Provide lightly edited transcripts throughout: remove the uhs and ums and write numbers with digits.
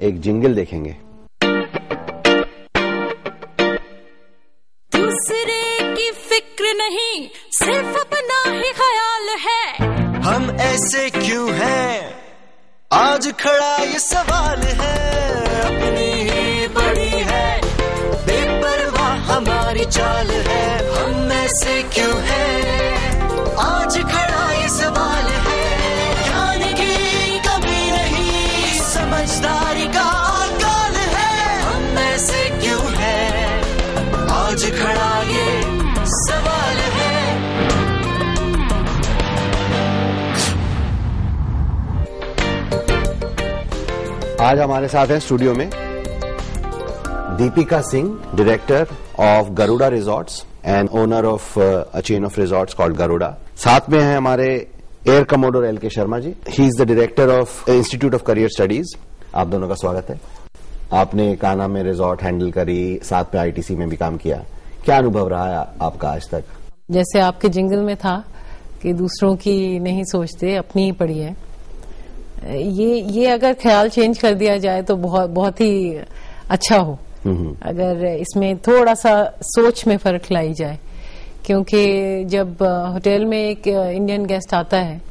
एक जिंगल देखेंगे। दूसरे की फिक्र नहीं, सिर्फ अपना ही ख्याल है। हम ऐसे क्यों हैं, आज खड़ा ये सवाल है। अपनी ही बड़ी है, बेपरवाह हमारी चाल है। हम ऐसे क्यों हैं, आज खड़ा ये सवाल है। ज्ञान की कमी नहीं, समझदारी का काल है। हम ऐसे क्यों हैं, आज खड़ा ये सवाल है। आज हमारे साथ हैं स्टूडियो में Deepika Singh, director of Garuda resorts and owner of a chain of resorts called Garuda. साथ में हैं हमारे air commodore L K. Sharma ji, he is the director of institute of career studies. आप दोनों का स्वागत है। आपने कान्हा में रिजॉर्ट हैंडल करी, साथ में आईटीसी में भी काम किया। क्या अनुभव रहा है आपका आज तक? जैसे आपके जिंगल में था कि दूसरों की नहीं सोचते, अपनी ही पड़ी है। ये अगर ख्याल चेंज कर दिया जाए तो बहुत ही अच्छा हो। अगर इसमें थोड़ा सा सोच में फर्क लाई जाए, क्योंकि जब होटल में एक इंडियन गेस्ट आता है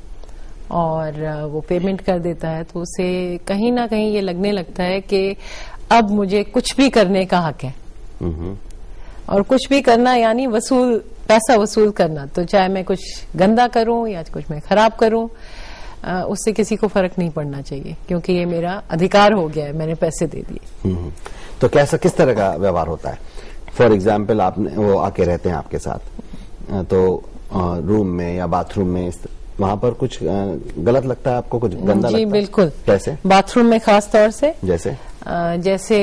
और वो पेमेंट कर देता है तो उसे कहीं ना कहीं ये लगने लगता है कि अब मुझे कुछ भी करने का हक है। और कुछ भी करना यानी पैसा वसूल करना। तो चाहे मैं कुछ गंदा करूं या कुछ मैं खराब करूं, उससे किसी को फर्क नहीं पड़ना चाहिए, क्योंकि ये मेरा अधिकार हो गया है, मैंने पैसे दे दिए। तो कैसा, किस तरह का व्यवहार होता है? फॉर एग्जाम्पल, वो आके रहते हैं आपके साथ, तो रूम में या बाथरूम में वहां पर कुछ गलत लगता है आपको, कुछ गंदा लगता है? जी बिल्कुल। कैसे? बाथरूम में खास तौर से जैसे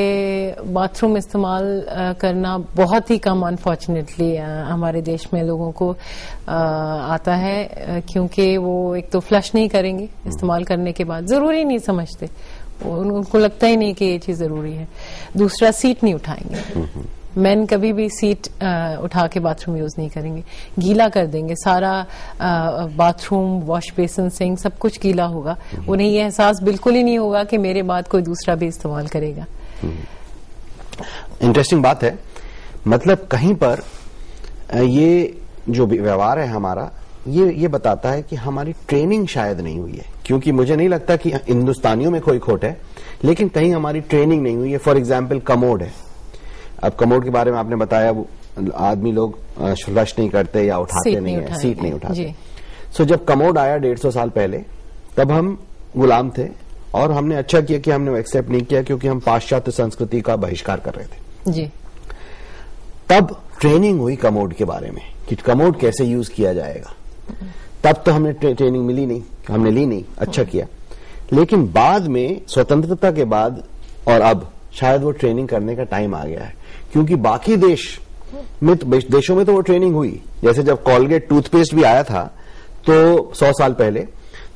बाथरूम इस्तेमाल करना बहुत ही कम अनफॉर्चुनेटली हमारे देश में लोगों को आता है, क्योंकि वो एक तो फ्लश नहीं करेंगे इस्तेमाल करने के बाद, जरूरी नहीं समझते, उनको लगता ही नहीं कि ये चीज जरूरी है। दूसरा, सीट नहीं उठाएंगे। मैन कभी भी सीट उठा के बाथरूम यूज नहीं करेंगे, गीला कर देंगे सारा बाथरूम, वॉश बेसिन, सिंक सब कुछ गीला होगा। उन्हें ये एहसास बिल्कुल ही नहीं होगा कि मेरे बाद कोई दूसरा भी इस्तेमाल करेगा। इंटरेस्टिंग बात है। मतलब कहीं पर ये जो व्यवहार है हमारा, ये बताता है कि हमारी ट्रेनिंग शायद नहीं हुई है, क्योंकि मुझे नहीं लगता कि हिंदुस्तानियों में कोई खोट है, लेकिन कहीं हमारी ट्रेनिंग नहीं हुई है। फॉर एग्जाम्पल, कमोड है। अब कमोड के बारे में आपने बताया, आदमी लोग फ्लश नहीं करते या उठाते नहीं है, सीट नहीं उठाते। सो जब कमोड आया 150 साल पहले, तब हम गुलाम थे और हमने अच्छा किया कि हमने एक्सेप्ट नहीं किया, क्योंकि हम पाश्चात्य संस्कृति का बहिष्कार कर रहे थे। जी। तब ट्रेनिंग हुई कमोड के बारे में कि कमोड कैसे यूज किया जाएगा। तब तो हमें ट्रेनिंग मिली नहीं, हमने ली नहीं, अच्छा किया। लेकिन बाद में, स्वतंत्रता के बाद और अब शायद वो ट्रेनिंग करने का टाइम आ गया है, क्योंकि बाकी देशों में तो वो ट्रेनिंग हुई। जैसे जब कॉलगेट टूथपेस्ट भी आया था तो 100 साल पहले,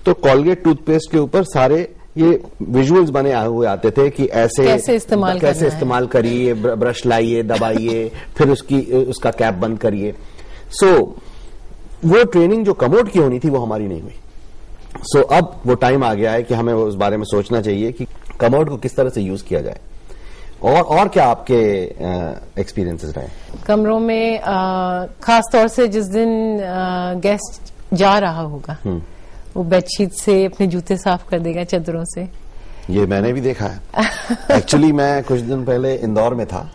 तो कॉलगेट टूथपेस्ट के ऊपर सारे ये विजुअल्स बने हुए आते थे कि कैसे इस्तेमाल करिए, ब्रश लाइए, दबाइए, फिर उसका कैप बंद करिए। सो वो ट्रेनिंग जो कमोड की होनी थी वो हमारी नहीं हुई। सो अब वो टाइम आ गया है कि हमें उस बारे में सोचना चाहिए कि कमोड को किस तरह से यूज किया जाए। और क्या आपके एक्सपीरियंसेस रहे कमरों में? खास तौर से जिस दिन गेस्ट जा रहा होगा, वो बेडशीट से अपने जूते साफ कर देगा, चादरों से। ये मैंने भी देखा है। एक्चुअली मैं कुछ दिन पहले इंदौर में था,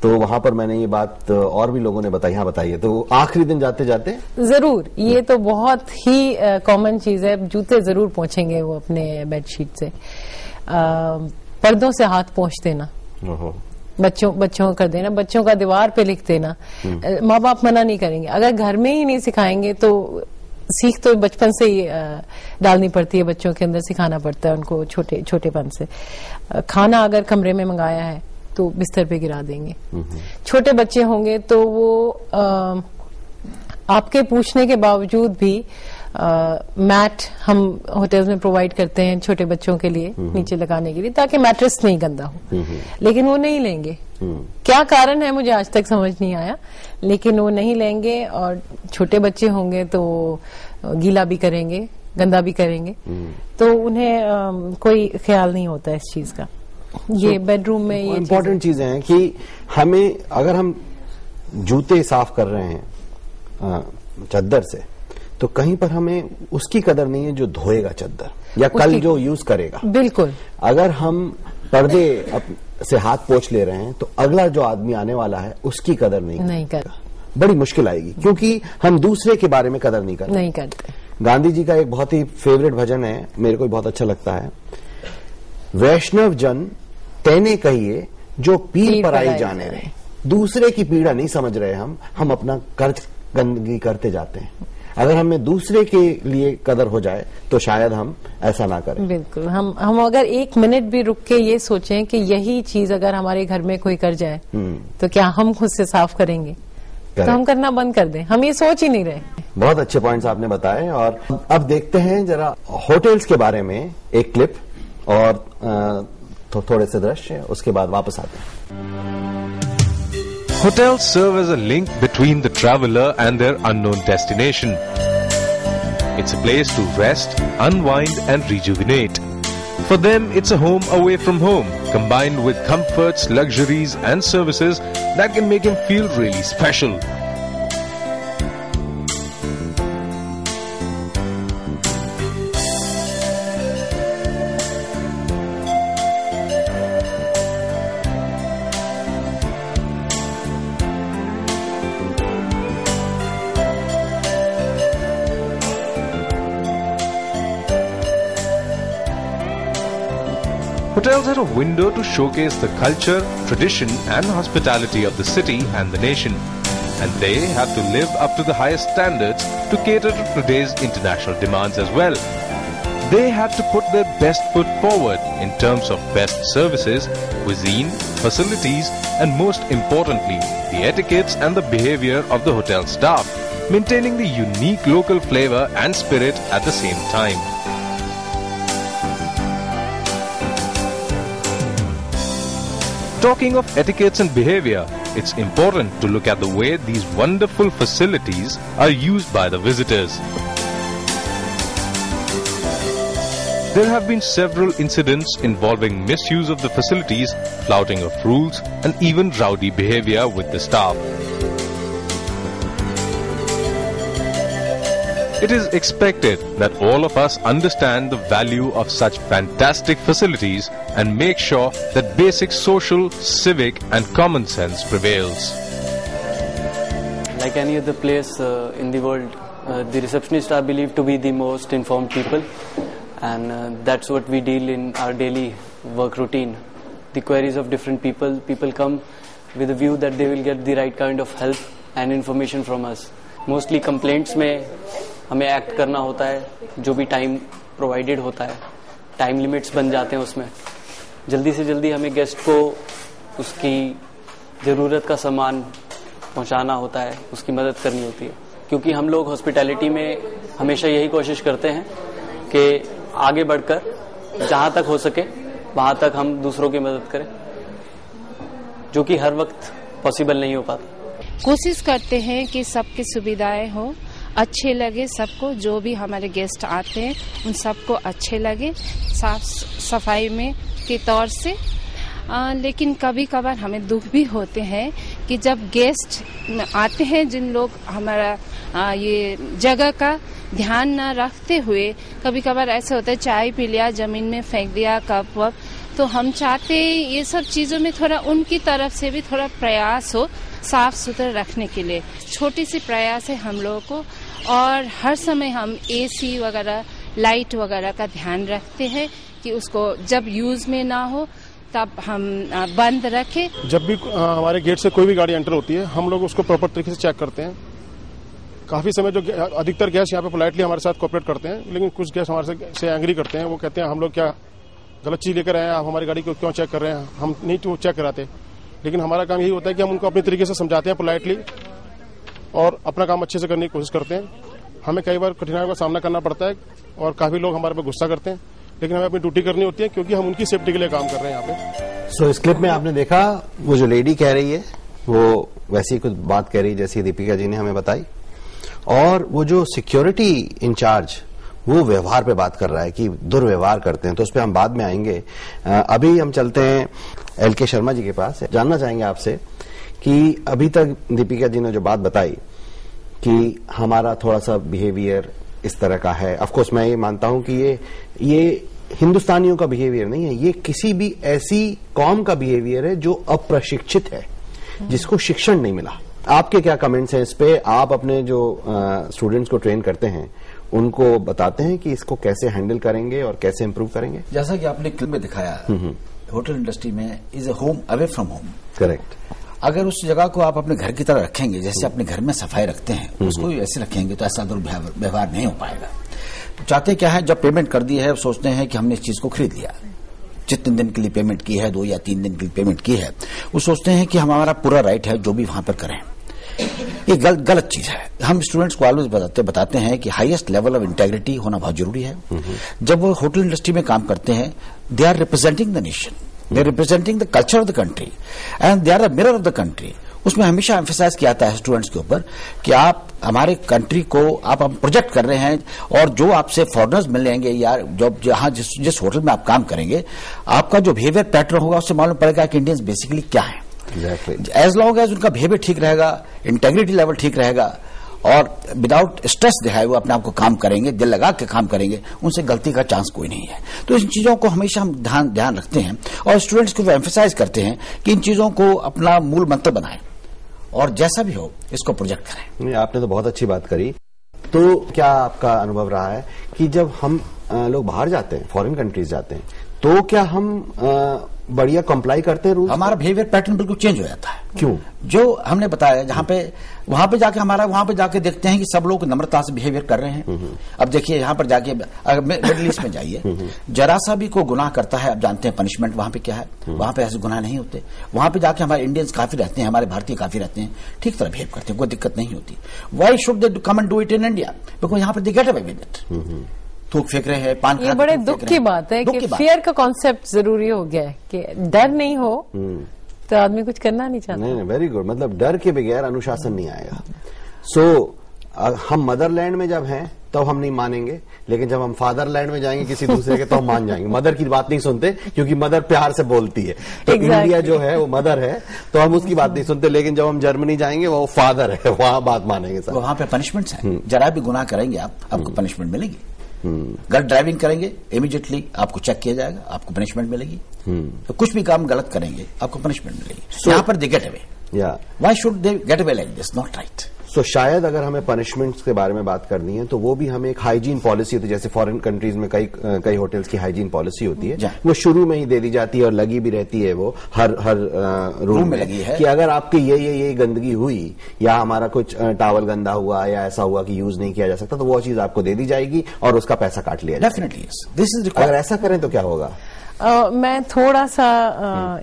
तो वहां पर मैंने ये बात और भी लोगों ने बताई। हाँ, बताइए। तो आखिरी दिन जाते जाते जरूर, ये तो बहुत ही कॉमन चीज है, जूते जरूर पोंछेंगे वो अपने बेडशीट से। पर्दों से हाथ पोंछ देना, बच्चों कर देना, बच्चों का दीवार पे लिख देना। माँ बाप मना नहीं करेंगे। अगर घर में ही नहीं सिखाएंगे तो सीख तो बचपन से ही डालनी पड़ती है, बच्चों के अंदर सिखाना पड़ता है उनको छोटेपन से। खाना अगर कमरे में मंगाया है तो बिस्तर पे गिरा देंगे। छोटे बच्चे होंगे तो वो आपके पूछने के बावजूद भी मैट हम होटल्स में प्रोवाइड करते हैं छोटे बच्चों के लिए नीचे लगाने के लिए, ताकि मैट्रेस नहीं गंदा हो। लेकिन वो नहीं लेंगे। क्या कारण है मुझे आज तक समझ नहीं आया, लेकिन वो नहीं लेंगे। और छोटे बच्चे होंगे तो गीला भी करेंगे, गंदा भी करेंगे, तो उन्हें कोई ख्याल नहीं होता इस चीज का। ये बेडरूम में ये इम्पोर्टेंट चीजें हैं कि हमें, अगर हम जूते साफ कर रहे हैं चद्दर से, तो कहीं पर हमें उसकी कदर नहीं है जो धोएगा चद्दर या कल जो यूज करेगा। बिल्कुल। अगर हम पर्दे से हाथ पोंछ ले रहे हैं तो अगला जो आदमी आने वाला है उसकी कदर नहीं करेगा। बड़ी मुश्किल आएगी, क्योंकि हम दूसरे के बारे में कदर नहीं करते। गांधी जी का एक बहुत ही फेवरेट भजन है, मेरे को बहुत अच्छा लगता है, वैष्णव जन तेने कहिए जो पीर पराई जाने रहे। दूसरे की पीड़ा नहीं समझ रहे हम अपना कर्ज गंदगी करते जाते हैं। अगर हमें दूसरे के लिए कदर हो जाए तो शायद हम ऐसा ना करें। बिल्कुल। हम अगर एक मिनट भी रुक के ये सोचें कि यही चीज अगर हमारे घर में कोई कर जाए तो क्या हम खुद से साफ करेंगे? तो हम करना बंद कर दें। हम ये सोच ही नहीं रहे। बहुत अच्छे पॉइंट्स आपने बताए। और अब देखते हैं जरा होटल्स के बारे में एक क्लिप और थोड़े से दृश्य, उसके बाद वापस आते हैं। Hotels serve as a link between the traveler and their unknown destination. It's a place to rest, unwind and rejuvenate. For them, it's a home away from home, combined with comforts, luxuries and services that can make him feel really special. Hotels are a window to showcase the culture, tradition and hospitality of the city and the nation. And they have to live up to the highest standards to cater to today's international demands as well. They have to put their best foot forward in terms of best services, cuisine, facilities and most importantly, the etiquettes and the behavior of the hotel staff, maintaining the unique local flavor and spirit at the same time. Talking of etiquettes and behavior, it's important to look at the way these wonderful facilities are used by the visitors. There have been several incidents involving misuse of the facilities, flouting of rules, and even rowdy behavior with the staff. It is expected that all of us understand the value of such fantastic facilities and make sure that basic social, civic and common sense prevails. Like any other place in the world, the receptionists are believed to be the most informed people, and that's what we deal in our daily work routine. The queries of different people come with a view that they will get the right kind of help and information from us. Mostly complaints में हमें act करना होता है, जो भी time provided होता है, time limits बन जाते हैं उसमें। जल्दी से जल्दी हमें गेस्ट को उसकी ज़रूरत का सामान पहुंचाना होता है, उसकी मदद करनी होती है, क्योंकि हम लोग हॉस्पिटैलिटी में हमेशा यही कोशिश करते हैं कि आगे बढ़कर जहां तक हो सके वहां तक हम दूसरों की मदद करें, जो कि हर वक्त पॉसिबल नहीं हो पाता। कोशिश करते हैं कि सबकी सुविधाएं हो, अच्छे लगे सबको, जो भी हमारे गेस्ट आते हैं उन सबको अच्छे लगे, साफ सफाई में के तौर से। लेकिन कभी कभार हमें दुख भी होते हैं कि जब गेस्ट आते हैं जिन लोग हमारा ये जगह का ध्यान न रखते हुए, कभी कभार ऐसा होता है चाय पी लिया, जमीन में फेंक दिया कप वप, तो हम चाहते हैं ये सब चीजों में थोड़ा उनकी तरफ से भी थोड़ा प्रयास हो साफ सुथरा रखने के लिए। छोटी सी प्रयास है हम लोगों को, और हर समय हम एसी वगैरह लाइट वगैरह का ध्यान रखते हैं कि उसको जब यूज में ना हो तब हम बंद रखें। जब भी हमारे गेट से कोई भी गाड़ी एंटर होती है हम लोग उसको प्रॉपर तरीके से चेक करते हैं। काफी समय जो अधिकतर गेस्ट यहाँ पे पोलाइटली हमारे साथ कोऑपरेट करते हैं, लेकिन कुछ गेस्ट हमारे से एंग्री करते हैं। वो कहते हैं हम लोग क्या गलत चीज लेकर आए हैं, आप हमारी गाड़ी को क्यों चेक कर रहे हैं, हम नहीं तो चेक कराते। लेकिन हमारा काम यही होता है कि हम उनको अपने तरीके से समझाते हैं पोलाइटली और अपना काम अच्छे से करने की कोशिश करते हैं। हमें कई बार कठिनाइयों का सामना करना पड़ता है और काफी लोग हमारे पे गुस्सा करते हैं, लेकिन हमें अपनी ड्यूटी करनी होती है क्योंकि हम उनकी सेफ्टी के लिए काम कर रहे हैं यहाँ पे। सो इस क्लिप में आपने देखा वो जो लेडी कह रही है वो वैसी कुछ बात कह रही है जैसी दीपिका जी ने हमें बताई, और वो जो सिक्योरिटी इंचार्ज वो व्यवहार पे बात कर रहा है कि दुर्व्यवहार करते हैं, तो उस पर हम बाद में आएंगे। अभी हम चलते हैं LK शर्मा जी के पास। जानना चाहेंगे आपसे कि अभी तक दीपिका जी ने जो बात बताई कि हमारा थोड़ा सा बिहेवियर इस तरह का है, ऑफ कोर्स मैं ये मानता हूं कि ये हिंदुस्तानियों का बिहेवियर नहीं है, ये किसी भी ऐसी कौम का बिहेवियर है जो अप्रशिक्षित है, जिसको शिक्षण नहीं मिला। आपके क्या कमेंट्स हैं इस पे? आप अपने जो स्टूडेंट्स को ट्रेन करते हैं उनको बताते हैं कि इसको कैसे हैंडल करेंगे और कैसे इंप्रूव करेंगे? जैसा कि आपने क्लिप में दिखाया, होटल इंडस्ट्री में is a home away from home. Correct. अगर उस जगह को आप अपने घर की तरह रखेंगे, जैसे अपने घर में सफाई रखते हैं, उसको भी ऐसे रखेंगे तो ऐसा दुर्व्यवहार नहीं हो पाएगा। चाहते क्या है, जब पेमेंट कर दी है सोचते हैं कि हमने इस चीज को खरीद लिया, जितने दिन के लिए पेमेंट की है, 2 या 3 दिन के लिए पेमेंट की है, वो सोचते हैं कि हमारा पूरा राइट है जो भी वहां पर करें। ये गलत चीज है। हम स्टूडेंट्स को ऑलवेज बताते हैं कि हाईएस्ट लेवल ऑफ इंटेग्रिटी होना बहुत जरूरी है। जब वो होटल इंडस्ट्री में काम करते हैं, they are representing the nation, they are representing the culture of the country and they are the mirror of the country. उसमें हमेशा एम्फेसाइज किया जाता है स्टूडेंट्स के ऊपर कि आप हमारे कंट्री को आप प्रोजेक्ट कर रहे हैं, और जो आपसे फॉरेनर्स मिलेंगे या जहां जिस होटल में आप काम करेंगे, आपका जो बिहेवियर पैटर्न होगा उससे मालूम पड़ेगा कि इंडियंस बेसिकली क्या है। एज लॉन्ग एज उनका बिहेवियर ठीक रहेगा, इंटेग्रिटी लेवल ठीक रहेगा, और विदाउट स्ट्रेस जो है वो अपने आप को काम करेंगे, दिल लगा के काम करेंगे, उनसे गलती का चांस कोई नहीं है। तो इन चीजों को हमेशा हम ध्यान रखते हैं और स्टूडेंट्स को एम्फेसाइज करते हैं कि इन चीजों को अपना मूल मंत्र बनाएं और जैसा भी हो इसको प्रोजेक्ट करें। आपने तो बहुत अच्छी बात करी। तो क्या आपका अनुभव रहा है कि जब हम लोग बाहर जाते हैं, फॉरेन कंट्रीज जाते हैं, तो क्या हम बढ़िया कंप्लाई करते हैं रूल? हमारा बिहेवियर पैटर्न बिल्कुल चेंज हो जाता है। क्यों? जो हमने बताया, वहां पे जाके देखते हैं कि सब लोग नम्रता से बिहेवियर कर रहे हैं। अब देखिए यहाँ पर जाके मिडिल ईस्ट में जाइए, जरा सा भी कोई गुनाह करता है, अब जानते हैं पनिशमेंट वहां पे क्या है। वहां पे ऐसे गुनाह नहीं होते। वहां पे जाके हमारे इंडियंस काफी रहते हैं, हमारे भारतीय काफी रहते हैं, ठीक तरह बिहेव करते हैं, कोई दिक्कत नहीं होती। Why should they come and do it in India? Because यहाँ पर they get away with it. थूक फेंक रहे हैं, पान ये बड़े दुख की बात है कि फेयर का कॉन्सेप्ट जरूरी हो गया है कि डर नहीं हो तो आदमी कुछ करना नहीं चाहता। नहीं, वेरी गुड। मतलब डर के बगैर अनुशासन नहीं आएगा। सो हम मदरलैंड में जब हैं तो हम नहीं मानेंगे, लेकिन जब हम फादरलैंड में जाएंगे किसी दूसरे के तो हम मान जाएंगे। मदर की बात नहीं सुनते क्योंकि मदर प्यार से बोलती है, तो इंडिया जो है वो मदर है तो हम उसकी बात नहीं सुनते। लेकिन जब हम जर्मनी जाएंगे वो फादर है, वहां बात मानेंगे सर। वहां पे पनिशमेंट्स हैं, जरा भी गुनाह करेंगे आपको पनिशमेंट मिलेगी। गलत ड्राइविंग करेंगे इमीडिएटली आपको चेक किया जाएगा, आपको पनिशमेंट मिलेगी। तो कुछ भी काम गलत करेंगे आपको पनिशमेंट मिलेगी। यहाँ पर they get away. Why should they get away like this? Not right. So शायद अगर हमें पनिशमेंट्स के बारे में बात करनी है तो वो भी हमें एक हाइजीन पॉलिसी होती है। जैसे फॉरेन कंट्रीज में कई होटल्स की हाइजीन पॉलिसी होती है, वो शुरू में ही दे दी जाती है और लगी भी रहती है वो हर रूम में लगी है कि अगर आपकी ये गंदगी हुई या हमारा कुछ टावल गंदा हुआ या ऐसा हुआ कि यूज नहीं किया जा सकता, तो वो चीज आपको दे दी जाएगी और उसका पैसा काट लिया जाएगा। Definitely this is. अगर ऐसा करें तो क्या होगा? मैं थोड़ा सा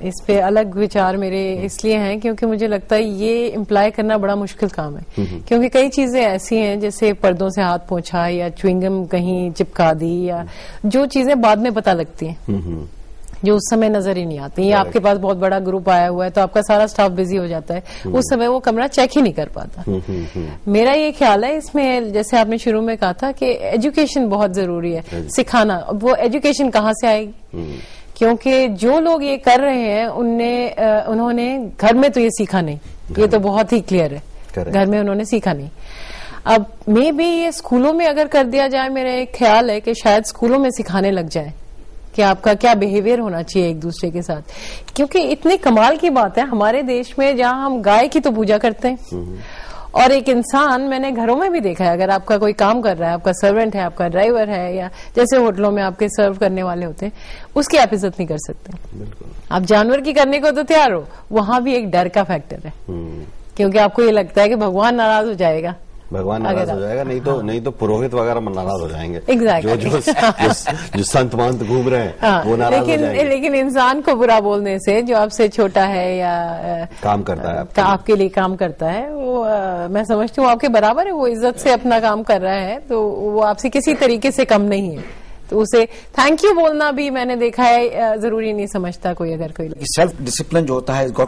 इस पे अलग विचार मेरे इसलिए हैं क्योंकि मुझे लगता है ये इम्प्लाई करना बड़ा मुश्किल काम है। क्योंकि कई चीजें ऐसी हैं जैसे पर्दों से हाथ पोंछा या च्युइंगम कहीं चिपका दी, या जो चीजें बाद में पता लगती हैं जो उस समय नजर ही नहीं आती। या आपके पास बहुत बड़ा ग्रुप आया हुआ है तो आपका सारा स्टाफ बिजी हो जाता है, उस समय वो कमरा चेक ही नहीं कर पाता। मेरा ये ख्याल है इसमें, जैसे आपने शुरू में कहा था कि एजुकेशन बहुत जरूरी है, सिखाना। वो एजुकेशन कहाँ से आएगी? क्योंकि जो लोग ये कर रहे हैं उन्होंने घर में तो ये सीखा नहीं, ये तो बहुत ही क्लियर है, घर में उन्होंने सीखा नहीं। अब मे बी ये स्कूलों में अगर कर दिया जाए, मेरा एक ख्याल है कि शायद स्कूलों में सिखाने लग जाए कि आपका क्या बिहेवियर होना चाहिए एक दूसरे के साथ। क्योंकि इतनी कमाल की बात है हमारे देश में जहां हम गाय की तो पूजा करते हैं और एक इंसान, मैंने घरों में भी देखा है, अगर आपका कोई काम कर रहा है, आपका सर्वेंट है, आपका ड्राइवर है, या जैसे होटलों में आपके सर्व करने वाले होते हैं, उसकी आप इज्जत नहीं कर सकते। आप जानवर की करने को तो तैयार हो, वहां भी एक डर का फैक्टर है क्योंकि आपको ये लगता है कि भगवान नाराज हो जाएगा, नाराज हो जाएगा, नहीं तो पुरोहित वगैरह नाराज हो जाएंगे। एग्जैक्टली। जो संत महंत घूम रहे हैं वो नाराज हो जाएंगे। लेकिन इंसान को बुरा बोलने से, जो आपसे छोटा है या काम करता है आपके लिए काम करता है, वो मैं समझती हूँ आपके बराबर है, वो इज्जत से अपना काम कर रहा है, तो वो आपसे किसी तरीके से कम नहीं है। तो उसे थैंक यू बोलना भी मैंने देखा है जरूरी नहीं समझता कोई। अगर कोई सेल्फ डिसिप्लिन जो होता है